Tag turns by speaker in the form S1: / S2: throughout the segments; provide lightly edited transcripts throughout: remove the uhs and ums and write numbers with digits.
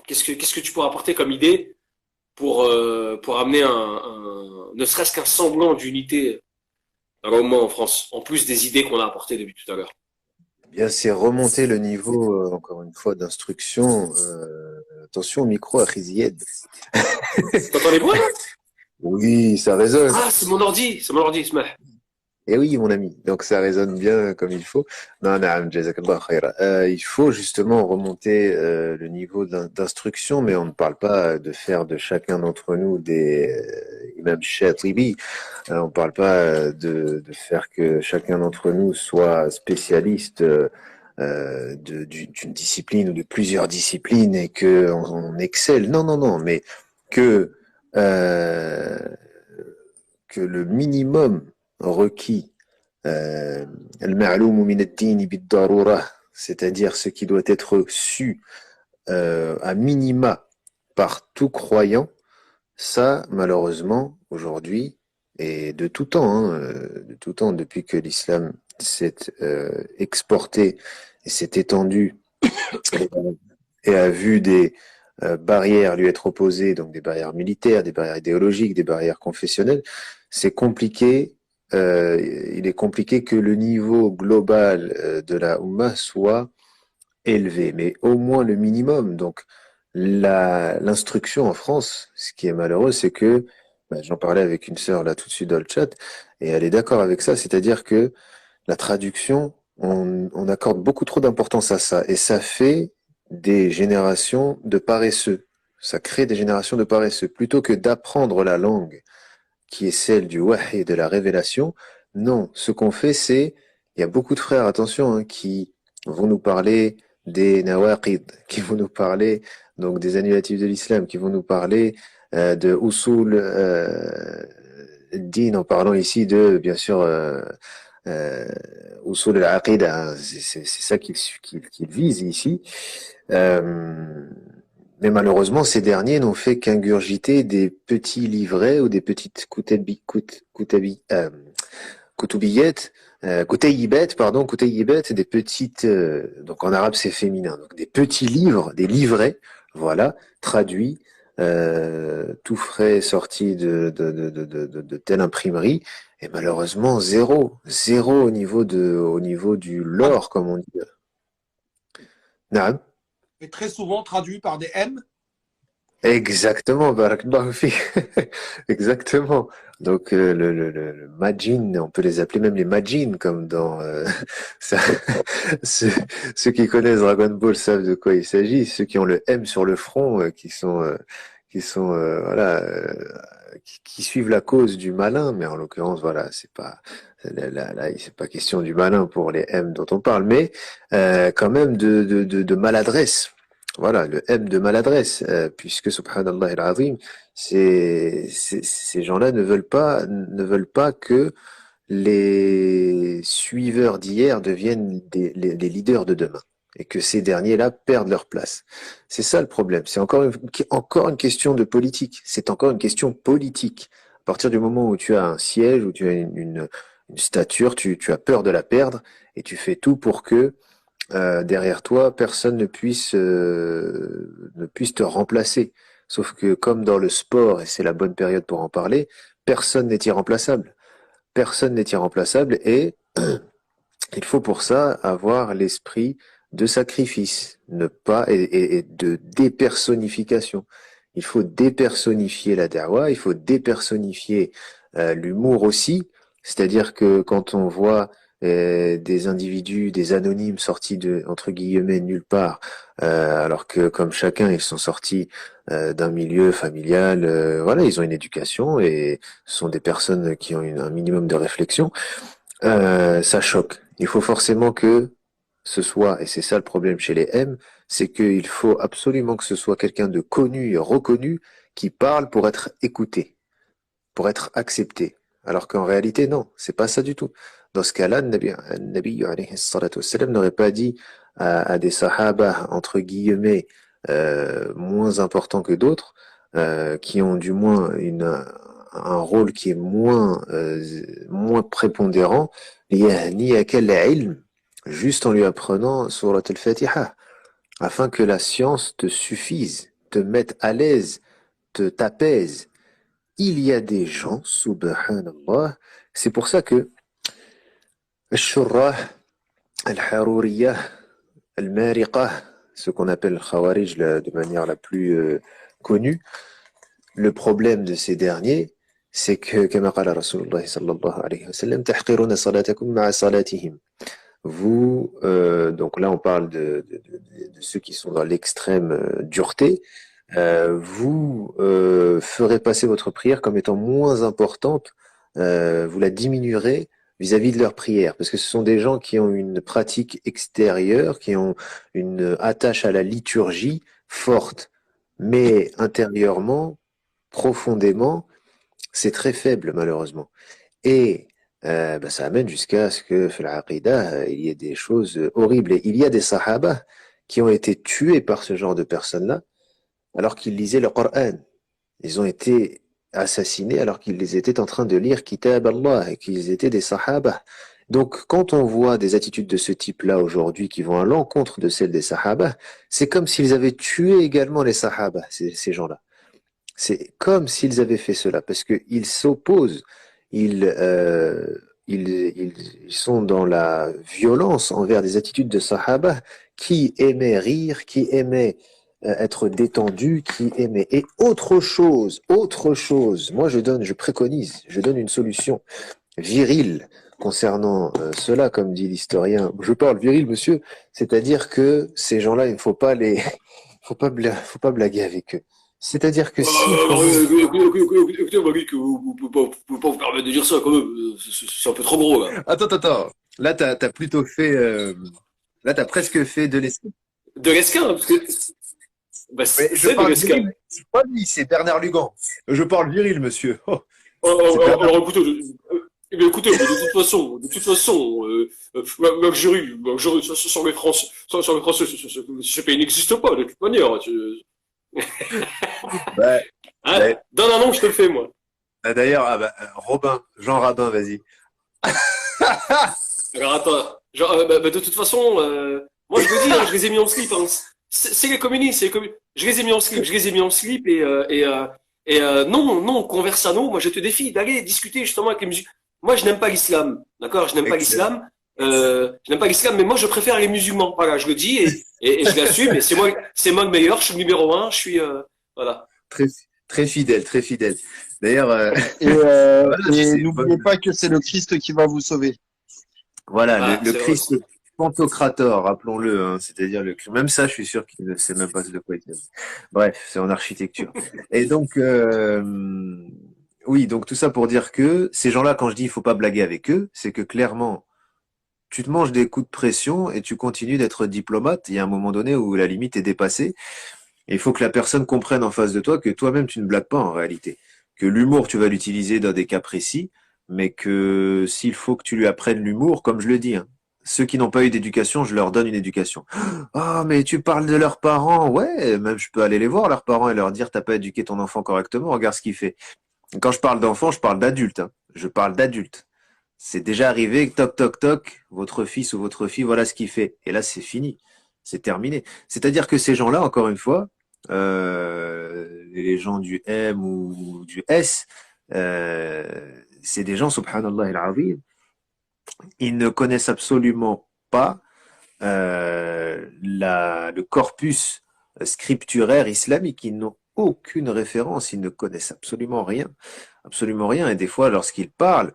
S1: Qu'est-ce que tu pourrais apporter comme idée pour amener ne serait-ce qu'un semblant d'unité dans le moment en France, en plus des idées qu'on a apportées depuis tout à l'heure.
S2: Bien, c'est remonter le niveau, encore une fois, d'instruction. Attention au micro à Rizied.
S1: T'entends les bruits là?
S2: Oui, ça résonne.
S1: Ah, c'est mon ordi, Ismaël.
S2: Et oui, mon ami. Donc ça résonne bien comme il faut. Non, non, jazakallah khaira. Il faut justement remonter le niveau d'instruction, mais on ne parle pas de faire de chacun d'entre nous des imams shatibi. On ne parle pas de faire que chacun d'entre nous soit spécialiste d'une discipline ou de plusieurs disciplines et que on excelle. Non, non, non, mais que euh, que le minimum requis, al-ma'loum min ad-din bid-darura, c'est-à-dire ce qui doit être su à minima par tout croyant, ça, malheureusement, aujourd'hui, et de tout temps, hein, de tout temps, depuis que l'islam s'est exporté et s'est étendu et, et a vu des barrières lui être opposées, donc des barrières militaires, des barrières idéologiques, des barrières confessionnelles, c'est compliqué. Il est compliqué que le niveau global de la Ummah soit élevé, mais au moins le minimum. Donc, l'instruction en France, ce qui est malheureux, c'est que, bah, j'en parlais avec une sœur là tout de suite dans le chat, et elle est d'accord avec ça, c'est-à-dire que la traduction, on accorde beaucoup trop d'importance à ça, et ça fait des générations de paresseux. Ça crée des générations de paresseux. Plutôt que d'apprendre la langue qui est celle du wahy et de la révélation, non, ce qu'on fait, c'est, il y a beaucoup de frères, attention, hein, qui vont nous parler des nawaqid, qui vont nous parler donc des annulatifs de l'islam, qui vont nous parler de usul din, en parlant ici de, bien sûr, euh, usul al-aqida, hein, c'est ça qu'il vise ici. Euh, mais malheureusement, ces derniers n'ont fait qu'ingurgiter des petits livrets ou des petites kutubiyet, kutayibet, des petites, donc en arabe c'est féminin, donc des petits livres, des livrets, voilà, traduits, tout frais, sortis de telle imprimerie, et malheureusement zéro au niveau du
S3: Traduit
S2: lore, comme on dit. Naam.
S3: et très souvent traduit par des M.
S2: Exactement, barakallahu fik. Exactement. Donc le Majin, on peut les appeler même les Majin, comme dans ça, ceux, ceux qui connaissent Dragon Ball savent de quoi il s'agit. Ceux qui ont le M sur le front, qui sont voilà, qui suivent la cause du malin, mais en l'occurrence voilà, c'est pas là, c'est pas question du malin pour les M dont on parle, mais quand même de maladresse. Voilà, le M de maladresse, puisque subhanallah al-azim, ces gens-là ne veulent pas que les suiveurs d'hier deviennent les leaders de demain et que ces derniers-là perdent leur place. C'est ça le problème. C'est encore une question de politique. C'est encore une question politique. À partir du moment où tu as un siège, où tu as une stature, tu as peur de la perdre et tu fais tout pour que derrière toi, personne ne puisse te remplacer. Sauf que comme dans le sport, et c'est la bonne période pour en parler, personne n'est irremplaçable. Personne n'est irremplaçable et il faut pour ça avoir l'esprit de sacrifice, ne pas et de dépersonnification. Il faut dépersonnifier la dawa, il faut dépersonnifier l'humour aussi. C'est-à-dire que quand on voit des individus, des anonymes sortis de entre guillemets nulle part, alors que comme chacun ils sont sortis d'un milieu familial, voilà, ils ont une éducation et ce sont des personnes qui ont un minimum de réflexion. Ça choque. Il faut forcément que ce soit, et c'est ça le problème chez les M, c'est qu'il faut absolument que ce soit quelqu'un de connu et reconnu qui parle pour être écouté, pour être accepté. Alors qu'en réalité, non, c'est pas ça du tout. Dans ce cas-là, le Nabi alayhi salatu wassalam, n'aurait pas dit à des sahaba, entre guillemets, moins importants que d'autres, qui ont du moins un rôle qui est moins prépondérant, لِيَهْنِيَكَ الْعِلْمِ, juste en lui apprenant surat al-Fatiha, afin que la science te suffise, te mettent à l'aise, t'apaisent. Il y a des gens, subhanallah, c'est pour ça que Al-Shurrah, Al-Haruriyah, Al-Mariqah, ce qu'on appelle Khawarij de manière la plus connue, le problème de ces derniers, c'est que, كما قال رسول الله صلى الله عليه وسلم, تحقرون صلاتكم مع صلاتهم. Vous, donc là on parle de ceux qui sont dans l'extrême dureté, vous ferez passer votre prière comme étant moins importante, vous la diminuerez vis-à-vis de leur prière, parce que ce sont des gens qui ont une pratique extérieure, qui ont une attache à la liturgie forte, mais intérieurement, profondément, c'est très faible malheureusement. Et bah, ça amène jusqu'à ce que, fil aqida, il y ait des choses horribles. Et il y a des sahaba qui ont été tués par ce genre de personnes-là, alors qu'ils lisaient le Coran. Ils ont été assassinés alors qu'ils étaient en train de lire Kitab Allah et qu'ils étaient des sahaba. Donc, quand on voit des attitudes de ce type-là aujourd'hui qui vont à l'encontre de celles des sahaba, c'est comme s'ils avaient tué également les sahaba, ces gens-là. C'est comme s'ils avaient fait cela, parce qu'ils s'opposent, ils, euh, ils sont dans la violence envers des attitudes de Sahaba qui aimaient rire, qui aimaient être détendus, qui aimaient. Et autre chose, moi je préconise, je donne une solution virile concernant cela, comme dit l'historien. Je parle viril, monsieur, c'est-à-dire que ces gens-là, il ne faut pas les, faut pas blaguer avec eux. C'est-à-dire que si quand
S1: Alors,
S2: même,
S1: écoutez, Malik, vous pouvez pas vous permettre de dire ça quand même. C'est un peu trop gros, là.
S2: attends. Là, t'as plutôt fait, là, t'as presque fait de l'esquive.
S1: De l'esquin, parce que bah,
S2: Mais je
S1: c'est de
S2: parle
S1: l'esquin.
S2: viril. C'est pas lui, c'est Bernard Lugan. Je parle viril, monsieur. Oh, c'est Bernard.
S1: Alors, écoutez, écoutez, mais de toute façon, l'Algérie, sur les Français, sur les Français, ce pays n'existe pas, de toute manière.
S2: Bah,
S1: Hein?
S2: bah,
S1: Donne un nom, je te le fais, moi.
S2: d'ailleurs, ah bah, Robin, Jean Rabin, vas-y.
S1: Alors, attends. Genre, de toute façon, moi, je vous dis, hein, je les ai mis en slip, hein. C'est les communistes, c'est les communistes. Je les ai mis en slip, je les ai mis en slip non, conversano, moi, je te défie d'aller discuter justement avec les musulmans. Moi, je n'aime pas l'islam, d'accord? Je n'aime pas
S2: Excellent.
S1: l'islam. Je n'aime pas l'islam, mais moi, je préfère les musulmans. Voilà, je le dis et je l'assume. Et c'est moi le meilleur. Je suis le numéro un. Je suis, voilà.
S2: Très, très fidèle, très fidèle. D'ailleurs, voilà, tu
S3: Et
S2: sais,
S3: n'oubliez pas que c'est le Christ qui va vous sauver.
S2: voilà,
S1: Ah,
S2: le
S1: c'est vrai
S2: Christ
S1: aussi.
S2: Pantocrator, rappelons-le, hein, c'est-à-dire même ça, je suis sûr qu'il ne sait même pas de quoi il s'agit. Bref, c'est en architecture. Et donc, oui, donc tout ça pour dire que ces gens-là, quand je dis il faut pas blaguer avec eux, c'est que clairement, tu te manges des coups de pression et tu continues d'être diplomate. Il y a un moment donné où la limite est dépassée. Et il faut que la personne comprenne en face de toi que toi-même, tu ne blagues pas en réalité. Que l'humour, tu vas l'utiliser dans des cas précis, mais que s'il faut que tu lui apprennes l'humour, comme je le dis, hein, ceux qui n'ont pas eu d'éducation, je leur donne une éducation. Ah, mais tu parles de leurs parents. Ouais, même je peux aller les voir, leurs parents, et leur dire, t'as pas éduqué ton enfant correctement, regarde ce qu'il fait. Quand je parle d'enfant, je parle d'adulte, hein. Je parle d'adulte. C'est déjà arrivé, toc, toc, toc, votre fils ou votre fille, voilà ce qu'il fait. Et là, c'est fini. C'est terminé. C'est-à-dire que ces gens-là, encore une fois, les gens du M ou du S, c'est des gens, subhanallah al-azim, ils ne connaissent absolument pas le corpus scripturaire islamique. Ils n'ont aucune référence, ils ne connaissent absolument rien. Absolument rien. Et des fois, lorsqu'ils parlent,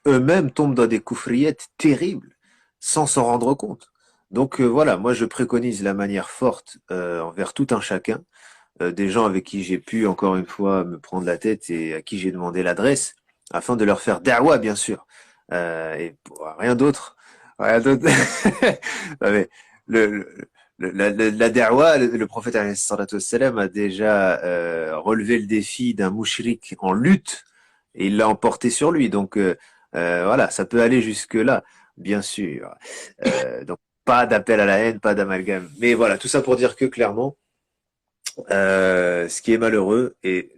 S2: eux-mêmes tombent dans des coufriettes terribles sans s'en rendre compte. Donc voilà, moi je préconise la manière forte envers tout un chacun, des gens avec qui j'ai pu encore une fois me prendre la tête et à qui j'ai demandé l'adresse, afin de leur faire da'wa bien sûr, et rien d'autre, rien d'autre. Non, mais la da'wa, le prophète alayhi salatu wassalam a déjà relevé le défi d'un mouchrik en lutte et il l'a emporté sur lui. Donc voilà, ça peut aller jusque là, bien sûr. Donc pas d'appel à la haine, pas d'amalgame. Mais voilà, tout ça pour dire que clairement, ce qui est malheureux et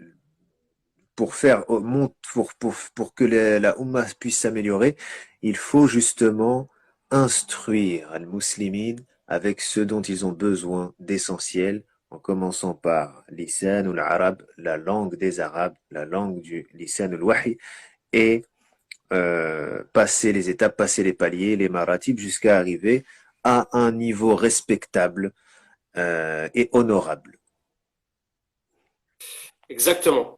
S2: pour faire pour que la Ummah puisse s'améliorer, il faut justement instruire al-muslimin avec ce dont ils ont besoin d'essentiel en commençant par lisan al-arab, la langue des Arabes, la langue du lisan al-wahi, et passer les étapes, passer les paliers, les maratib, jusqu'à arriver à un niveau respectable et honorable.
S1: Exactement.